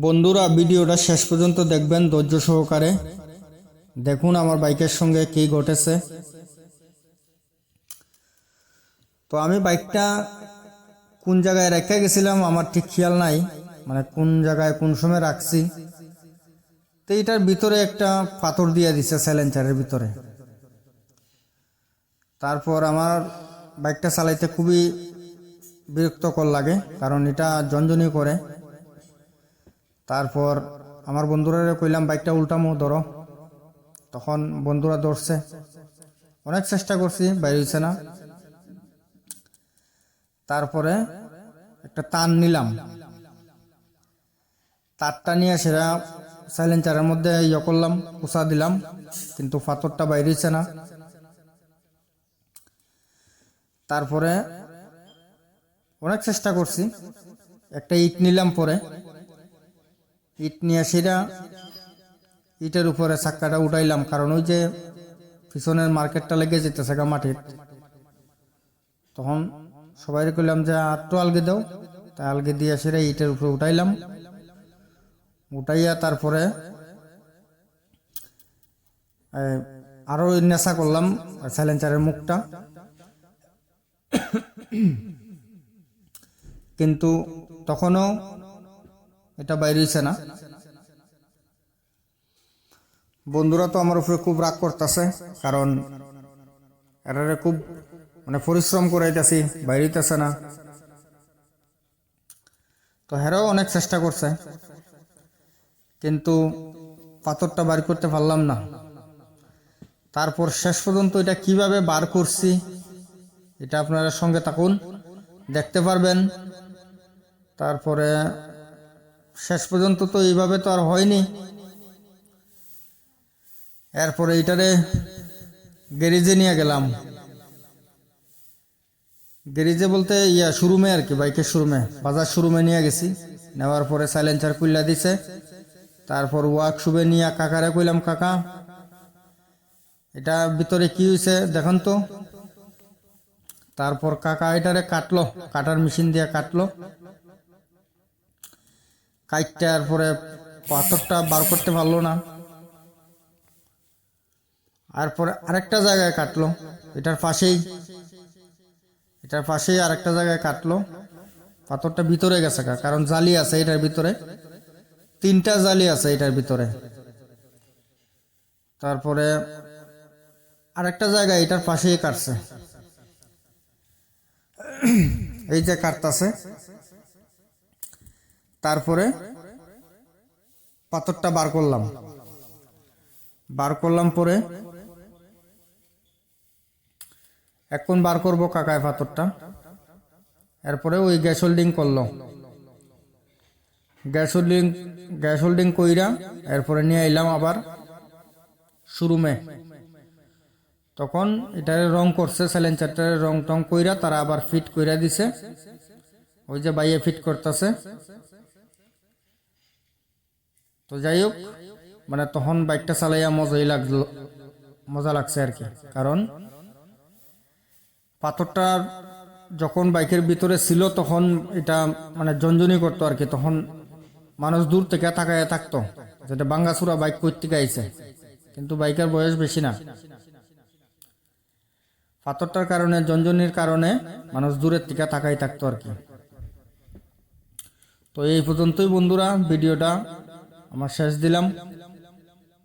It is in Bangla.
বন্ধুরা ভিডিওটা শেষ পর্যন্ত দেখবেন ধৈর্য সহকারে। দেখুন আমার বাইকের সঙ্গে কি ঘটেছে। তো আমি বাইকটা কোন জায়গায় রেখে গেছিলাম আমার ঠিক খেয়াল নাই, মানে কোন জায়গায় কোন সময় রাখছি। তো এটার ভিতরে একটা পাথর দিয়ে দিছে সাইলেন্সারের ভিতরে। তারপর আমার বাইকটা চালাইতে খুবই বিরক্তকর লাগে, কারণ এটা ঝনঝনি করে। তারপর আমার বন্ধুরা কইলাম বাইকটা উল্টামো, ধরো। তখন বন্ধুরা ধরছে, অনেক চেষ্টা করছি, বাইরে হইছে না। তারপরে একটা তার নিলাম, তারটা নিয়ে সেটা সাইলেন্সারের মধ্যে করলাম, কুচা দিলাম, কিন্তু পাথরটা বাইরে হইছে না। তারপরে অনেক চেষ্টা করছি, একটা ইট নিলাম, পরে ইট নিয়ে সেটা ইটের উপরে চাক্কাটা উঠাইলাম, কারণ ওই যে পিছনের মার্কেটটা লেগে যেতেছে মাটির। তখন সবাই কইলাম যে আটটু আলগে দাও, তাই আলগে দিয়ে সেটা ইটের উপরে উঠাইলাম। উঠাইয়া তারপরে আরো নেশা করলাম সাইলেন্সারের মুখটা, কিন্তু তখনও এটা বাইরে হইছে না। বন্ধুরা তো আমার উপরে খুব রাগ করতেছে, কারণ এটারে খুব পরিশ্রম করাইতেছি, বাইরে হইতেছে না। তো হেরাও অনেক চেষ্টা করছে, কিন্তু পাথরটা বার করতে পারলাম না। তারপর শেষ পর্যন্ত এটা কিভাবে বার করছি এটা আপনারা সঙ্গে থাকুন, দেখতে পারবেন। তারপরে শেষ পর্যন্ত তো এইভাবে তো আর হয়নি। এরপরে এটারে গ্যারেজে নিয়ে গেলাম। গ্যারেজে বলতে শোরুমে আর কি, বাইকের শোরুমে, বাজার শোরুমে নিয়ে গেছি। নেওয়ার পরে সাইলেন্সার খুললা দিছে। তারপর ওয়ার্কশপে নিয়ে কাকারে কইলাম, কাকা এটা ভিতরে কি হয়েছে দেখুন তো। তারপর কাকা এটারে কাটলো, কাটার মেশিন দিয়ে কাটলো। কাটটার পরে পাথরটা বার করতে পারলো না। আর পরে আরেকটা জায়গায় কাটলো, এটার পাশেই আরেকটা জায়গায় কাটলো। পাথরটা ভিতরে গেছে, কারণ জালি আছে এটার ভিতরে, 3টা জালি আছে এটার ভিতরে। তারপরে আরেকটা জায়গায় এটার পাশেই কাটছে, এই যে কাটতাছে। তারপরে পাথরটা বার করলাম পরে এখন বার করবো কাকায় পাথরটা। এরপরে ওই গ্যাস হোল্ডিং করলো, গ্যাস হোল্ডিং কইরা এরপরে নিয়ে এলাম আবার শোরুমে। তখন এটারে রং করছে, সাইলেন্সারটারে রং টং কইরা তারা আবার ফিট কইরা দিছে। ওই যে বাইয়ে ফিট করতেছে। তো যাই হোক, তখন বাইকটা চালাইয়া মজা লাগছে আর কি। কারণ পাথরটা যখন বাইকের ভিতরে ছিল তখন এটা ঝনঝনি করতো আর কি। তখন মানুষ দূর থেকে তাকায় থাকতো, যেটা বাঙ্গাচুরা বাইক কই থেকে আইছে, কিন্তু বাইকের বয়স বেশি না। পাথরটার কারণে, ঝনঝনির কারণে মানুষ দূরের থেকে তাকাই থাকতো আর কি। তো এই পর্যন্তই বন্ধুরা, ভিডিওটা আমার শেষ দিলাম।